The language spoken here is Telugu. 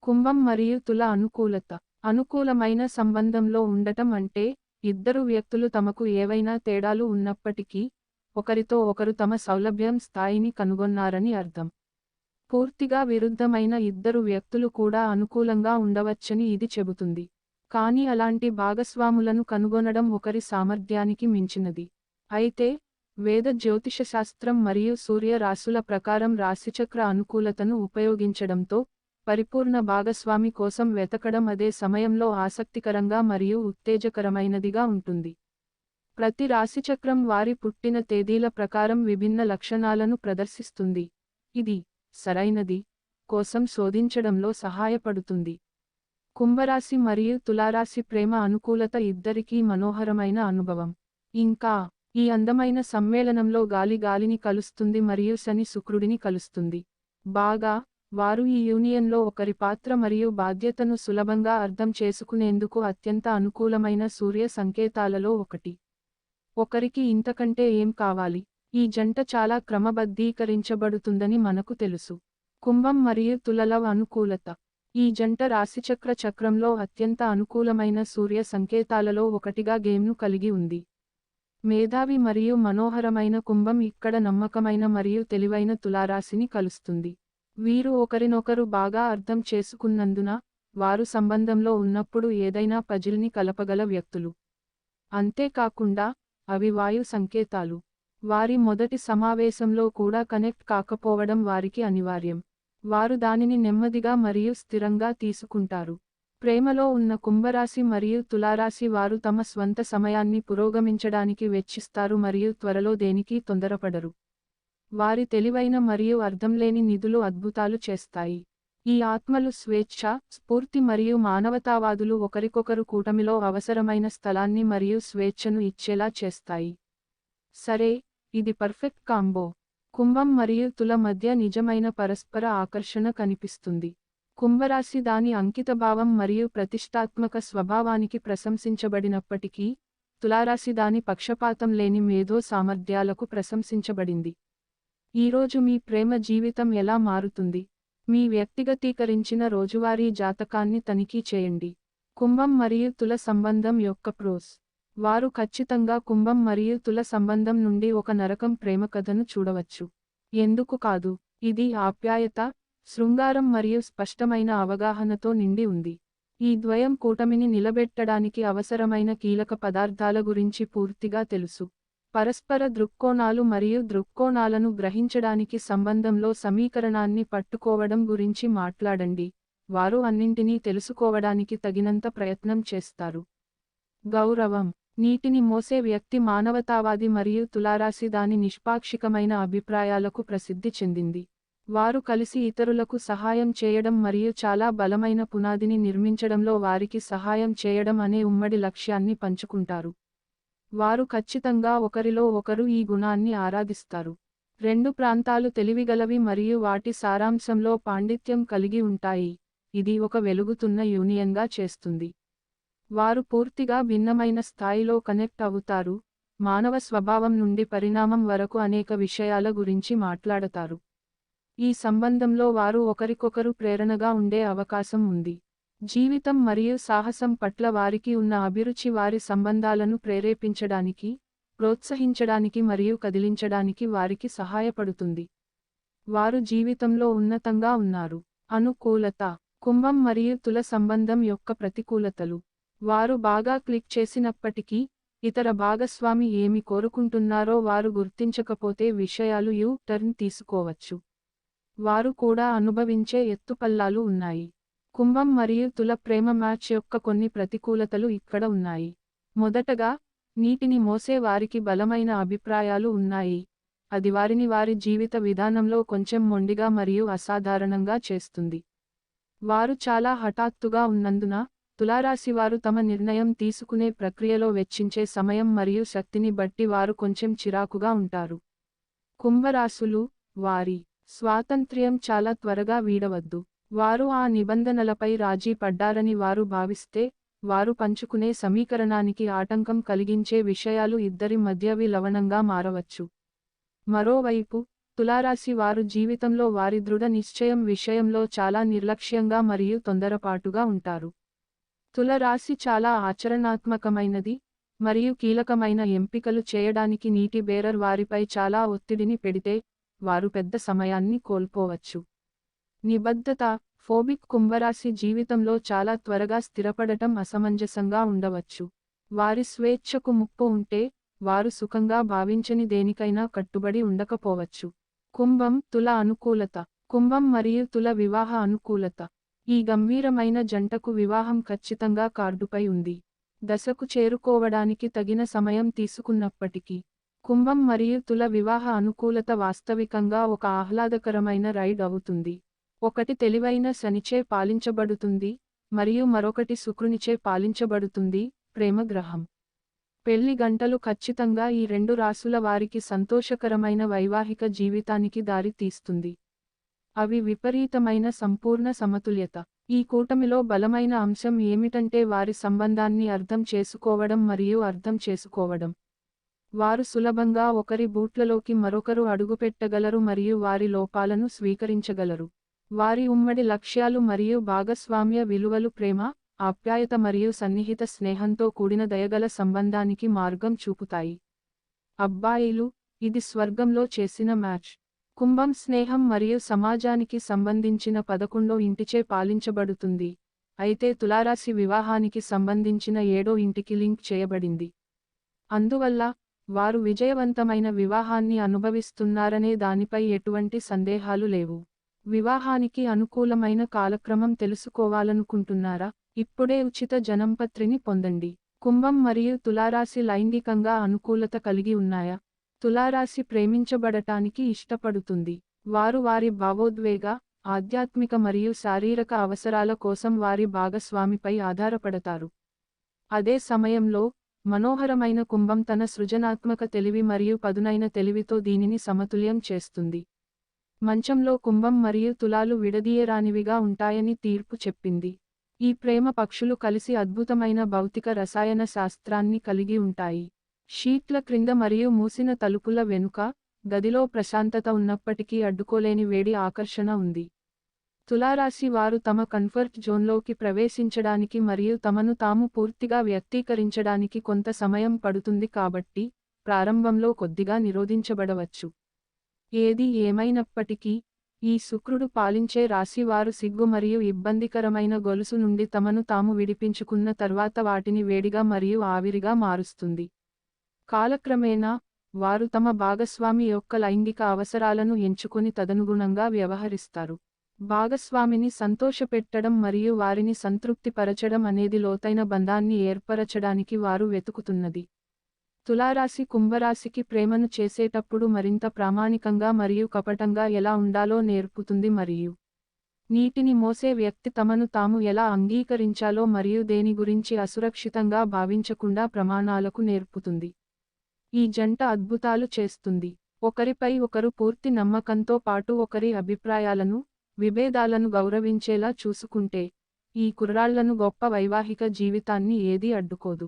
కుంభం మరియు తుల అనుకూలత. అనుకూలమైన సంబంధంలో ఉండటం అంటే, ఇద్దరు వ్యక్తులు తమకు ఏవైనా తేడాలు ఉన్నప్పటికీ, ఒకరితో ఒకరు తమ సౌలభ్యం స్థాయిని కనుగొన్నారని అర్థం. పూర్తిగా విరుద్ధమైన ఇద్దరు వ్యక్తులు కూడా అనుకూలంగా ఉండవచ్చని ఇది చెబుతుంది. కానీ అలాంటి భాగస్వాములను కనుగొనడం ఒకరి సామర్థ్యానికి మించినది. అయితే, వేద జ్యోతిషశాస్త్రం మరియు సూర్య రాశుల ప్రకారం రాశిచక్ర అనుకూలతను ఉపయోగించడంతో, పరిపూర్ణ భాగస్వామి కోసం వెతకడం అదే సమయంలో ఆసక్తికరంగా మరియు ఉత్తేజకరమైనదిగా ఉంటుంది. ప్రతి రాశిచక్రం వారి పుట్టిన తేదీల ప్రకారం విభిన్న లక్షణాలను ప్రదర్శిస్తుంది. ఇది సరైనది కోసం శోధించడంలో సహాయపడుతుంది. కుంభరాశి మరియు తులారాశి ప్రేమ అనుకూలత ఇద్దరికీ మనోహరమైన అనుభవం. ఇంకా, ఈ అందమైన సమ్మేళనంలో గాలి గాలిని కలుస్తుంది మరియు శని శుక్రుడిని కలుస్తుంది. బాగా, వారు ఈ యూనియన్లో ఒకరి పాత్ర మరియు బాధ్యతను సులభంగా అర్థం చేసుకునేందుకు అత్యంత అనుకూలమైన సూర్య సంకేతాలలో ఒకటి. ఒకరికి ఇంతకంటే ఏం కావాలి? ఈ జంట చాలా క్రమబద్ధీకరించబడుతుందని మనకు తెలుసు. కుంభం మరియు తులల అనుకూలత. ఈ జంట రాశిచక్ర చక్రంలో అత్యంత అనుకూలమైన సూర్య సంకేతాలలో ఒకటిగా గేమ్ను కలిగి ఉంది. మేధావి మరియు మనోహరమైన కుంభం ఇక్కడ నమ్మకమైన మరియు తెలివైన తులారాశిని కలుస్తుంది. వీరు ఒకరినొకరు బాగా అర్థం చేసుకున్నందున, వారు సంబంధంలో ఉన్నప్పుడు ఏదైనా పజిల్ని కలపగల వ్యక్తులు. అంతేకాకుండా, అవి వాయు సంకేతాలు. వారి మొదటి సమావేశంలో కూడా కనెక్ట్ కాకపోవడం వారికి అనివార్యం. వారు దానిని నెమ్మదిగా మరియు స్థిరంగా తీసుకుంటారు. ప్రేమలో ఉన్న కుంభరాశి మరియు తులారాశి వారు తమ స్వంత సమయాన్ని పురోగమించడానికి వెచ్చిస్తారు మరియు త్వరలో దేనికీ తొందరపడరు. వారి తెలివైన మరియు అర్థంలేని నిధులు అద్భుతాలు చేస్తాయి. ఈ ఆత్మలు స్వేచ్ఛ, స్ఫూర్తి మరియు మానవతావాదులు ఒకరికొకరు కూటమిలో అవసరమైన స్థలాన్ని మరియు స్వేచ్ఛను ఇచ్చేలా చేస్తాయి. సరే, ఇది పర్ఫెక్ట్ కాంబో. కుంభం మరియు తుల మధ్య నిజమైన పరస్పర ఆకర్షణ కనిపిస్తుంది. కుంభరాశి దాని అంకితభావం మరియు ప్రతిష్టాత్మక స్వభావానికి ప్రశంసించబడినప్పటికీ, తులారాశి దాని పక్షపాతం లేని మేధో సామర్థ్యాలకు ప్రశంసించబడింది. ఈరోజు మీ ప్రేమ జీవితం ఎలా మారుతుంది? మీ వ్యక్తిగతీకరించిన రోజువారీ జాతకాన్ని తనిఖీ చేయండి. కుంభం మరియు తుల సంబంధం యొక్క ప్రోస్. వారు ఖచ్చితంగా కుంభం మరియు తుల సంబంధం నుండి ఒక నరకం ప్రేమ కథను చూడవచ్చు. ఎందుకు కాదు? ఇది ఆప్యాయత, శృంగారం మరియు స్పష్టమైన అవగాహనతో నిండి ఉంది. ఈ ద్వయం కూటమిని నిలబెట్టడానికి అవసరమైన కీలక పదార్థాల గురించి పూర్తిగా తెలుసు. పరస్పర దృక్కోణాలు మరియు దృక్కోణాలను గ్రహించడానికి సంబంధంలో సమీకరణాన్ని పట్టుకోవడం గురించి మాట్లాడండి. వారు అన్నింటినీ తెలుసుకోవడానికి తగినంత ప్రయత్నం చేస్తారు. గౌరవం. నీటిని మోసే వ్యక్తి మానవతావాది మరియు తులారాశి దాని నిష్పాక్షికమైన అభిప్రాయాలకు ప్రసిద్ధి చెందింది. వారు కలిసి ఇతరులకు సహాయం చేయడం మరియు చాలా బలమైన పునాదిని నిర్మించడంలో వారికి సహాయం చేయడం అనే ఉమ్మడి లక్ష్యాన్ని పంచుకుంటారు. వారు ఖచ్చితంగా ఒకరిలో ఒకరు ఈ గుణాన్ని ఆరాధిస్తారు. రెండు ప్రాంతాలు తెలివిగలవి మరియు వాటి సారాంశంలో పాండిత్యం కలిగి ఉంటాయి. ఇది ఒక వెలుగుతున్న యూనియన్గా చేస్తుంది. వారు పూర్తిగా భిన్నమైన స్థాయిలో కనెక్ట్ అవుతారు, మానవ స్వభావం నుండి పరిణామం వరకు అనేక విషయాల గురించి మాట్లాడతారు. ఈ సంబంధంలో వారు ఒకరికొకరు ప్రేరణగా ఉండే అవకాశం ఉంది. జీవితం మరియు సాహసం పట్ల వారికి ఉన్న అభిరుచి వారి సంబంధాలను ప్రేరేపించడానికి, ప్రోత్సహించడానికి మరియు కదిలించడానికి వారికి సహాయపడుతుంది. వారు జీవితంలో ఉన్నతంగా ఉన్నారు. అనుకూలత. కుంభం మరియు తుల సంబంధం యొక్క ప్రతికూలతలు. వారు బాగా క్లిక్ చేసినప్పటికీ, ఇతర భాగస్వామి ఏమి కోరుకుంటున్నారో వారు గుర్తించకపోతే విషయాలు యూ-టర్న్ తీసుకోవచ్చు. వారు కూడా అనుభవించే ఎత్తుపల్లాలు ఉన్నాయి. కుంభం మరియు తుల ప్రేమ మ్యాచ్ యొక్క కొన్ని ప్రతికూలతలు ఇక్కడ ఉన్నాయి. మొదటగా, నీటిని మోసే వారికి బలమైన అభిప్రాయాలు ఉన్నాయి. అది వారిని వారి జీవిత విధానంలో కొంచెం మొండిగా మరియు అసాధారణంగా చేస్తుంది. వారు చాలా హఠాత్తుగా ఉన్నందున, తులారాశివారు తమ నిర్ణయం తీసుకునే ప్రక్రియలో వెచ్చించే సమయం మరియు శక్తిని బట్టి వారు కొంచెం చిరాకుగా ఉంటారు. కుంభరాశులు, వారి స్వాతంత్ర్యం చాలా త్వరగా వీడవద్దు. వారు ఆ నిబంధనలపై రాజీ పడ్డారని వారు భావిస్తే, వారు పంచుకునే సమీకరణానికి ఆటంకం కలిగించే విషయాలు ఇద్దరి మధ్య విలవనంగా మారవచ్చు. మరోవైపు, తులారాశి వారు జీవితంలో వారి దృఢ నిశ్చయం విషయంలో చాలా నిర్లక్ష్యంగా మరియు తొందరపాటుగా ఉంటారు. తులరాశి చాలా ఆచరణాత్మకమైనది మరియు కీలకమైన ఎంపికలు చేయడానికి నీటి బేరర్ వారిపై చాలా ఒత్తిడిని పెడితే వారు పెద్ద సమయాన్ని కోల్పోవచ్చు. నిబద్ధత ఫోబిక్ కుంభరాశి జీవితంలో చాలా త్వరగా స్థిరపడటం అసమంజసంగా ఉండవచ్చు. వారి స్వేచ్ఛకు ముప్పు ఉంటే వారు సుఖంగా భావించని దేనికైనా కట్టుబడి ఉండకపోవచ్చు. కుంభం తుల అనుకూలత కుంభం మరియు తుల వివాహ అనుకూలత. ఈ గంభీరమైన జంటకు వివాహం ఖచ్చితంగా కార్డుపై ఉంది. దశకు చేరుకోవడానికి తగిన సమయం తీసుకున్నప్పటికీ కుంభం మరియు తుల వివాహ అనుకూలత వాస్తవికంగా ఒక ఆహ్లాదకరమైన రైడ్ అవుతుంది. ఒకటి తెలివైన శనిచే పాలించబడుతుంది మరియు మరొకటి శుక్రునిచే పాలించబడుతుంది. ప్రేమ గ్రహం. పెళ్లి గంటలు ఖచ్చితంగా ఈ రెండు రాశుల వారికి సంతోషకరమైన వైవాహిక జీవితానికి దారి తీస్తుంది. అవి విపరీతమైన సంపూర్ణ సమతుల్యత. ఈ కూటమిలో బలమైన అంశం ఏమిటంటే వారి సంబంధాన్ని అర్థం చేసుకోవడం మరియు అర్థం చేసుకోవడం. వారు సులభంగా ఒకరి బూట్లలోకి మరొకరు అడుగుపెట్టగలరు మరియు వారి లోపాలను స్వీకరించగలరు. వారి ఉమ్మడి లక్ష్యాలు మరియు భాగస్వామ్య విలువలు ప్రేమ, ఆప్యాయత మరియు సన్నిహిత స్నేహంతో కూడిన దయగల సంబంధానికి మార్గం చూపుతాయి. అబ్బాయిలు, ఇది స్వర్గంలో చేసిన మ్యాచ్. కుంభం స్నేహం మరియు సమాజానికి సంబంధించిన 11వ ఇంటిచే పాలించబడుతుంది, అయితే తులారాశి వివాహానికి సంబంధించిన 7వ ఇంటికి లింక్ చేయబడింది. అందువల్ల, వారు విజయవంతమైన వివాహాన్ని అనుభవిస్తున్నారనే దానిపై ఎటువంటి సందేహాలు లేవు. వివాహానికి అనుకూలమైన కాలక్రమం తెలుసుకోవాలనుకుంటున్నారా? ఇప్పుడే ఉచిత జనంపత్రిని పొందండి. కుంభం మరియు తులారాశి లైంగికంగా అనుకూలత కలిగి ఉన్నాయా? తులారాశి ప్రేమించబడటానికి ఇష్టపడుతుంది. వారు వారి భావోద్వేగ, ఆధ్యాత్మిక మరియు శారీరక అవసరాల కోసం వారి భాగస్వామిపై ఆధారపడతారు. అదే సమయంలో, మనోహరమైన కుంభం తన సృజనాత్మక తెలివి మరియు పదునైన తెలివితో దీనిని సమతుల్యం చేస్తుంది. మంచంలో కుంభం మరియు తులాలు విడదీయరానివిగా ఉంటాయని తీర్పు చెప్పింది. ఈ ప్రేమ పక్షులు కలిసి అద్భుతమైన భౌతిక రసాయన శాస్త్రాన్ని కలిగి ఉంటాయి. షీట్ల క్రింద మరియు మూసిన తలుపుల వెనుక, గదిలో ప్రశాంతత ఉన్నప్పటికీ అడ్డుకోలేని వేడి ఆకర్షణ ఉంది. తులారాశి వారు తమ కంఫర్ట్ జోన్లోకి ప్రవేశించడానికి మరియు తమను తాము పూర్తిగా వ్యక్తీకరించడానికి కొంత సమయం పడుతుంది కాబట్టి, ప్రారంభంలో కొద్దిగా నిరోధించబడవచ్చు. ఏది ఏమైనప్పటికీ, ఈ శుక్రుడు పాలించే రాశి వారు సిగ్గు మరియు ఇబ్బందికరమైన గొలుసు నుండి తమను తాము విడిపించుకున్న తర్వాత వాటిని వేడిగా మరియు ఆవిరిగా మారుస్తుంది. కాలక్రమేణా, వారు తమ భాగస్వామి యొక్క లైంగిక అవసరాలను ఎంచుకొని తదనుగుణంగా వ్యవహరిస్తారు. భాగస్వామిని సంతోషపెట్టడం మరియు వారిని సంతృప్తిపరచడం అనేది లోతైన బంధాన్ని ఏర్పరచడానికి వారు వెతుకుతున్నది. తులారాశి కుంభరాశికి ప్రేమను చేసేటప్పుడు మరింత ప్రామాణికంగా మరియు కపటంగా ఎలా ఉండాలో నేర్పుతుంది మరియు నీటిని మోసే వ్యక్తి తమను తాము ఎలా అంగీకరించాలో మరియు దేని గురించి అసురక్షితంగా భావించకుండా ప్రమాణాలకు నేర్పుతుంది. ఈ జంట అద్భుతాలు చేస్తుంది. ఒకరిపై ఒకరు పూర్తి నమ్మకంతో పాటు ఒకరి అభిప్రాయాలను, విభేదాలను గౌరవించేలా చూసుకుంటే, ఈ కుర్రాళ్లను గొప్ప వైవాహిక జీవితాన్ని ఏదీ అడ్డుకోదు.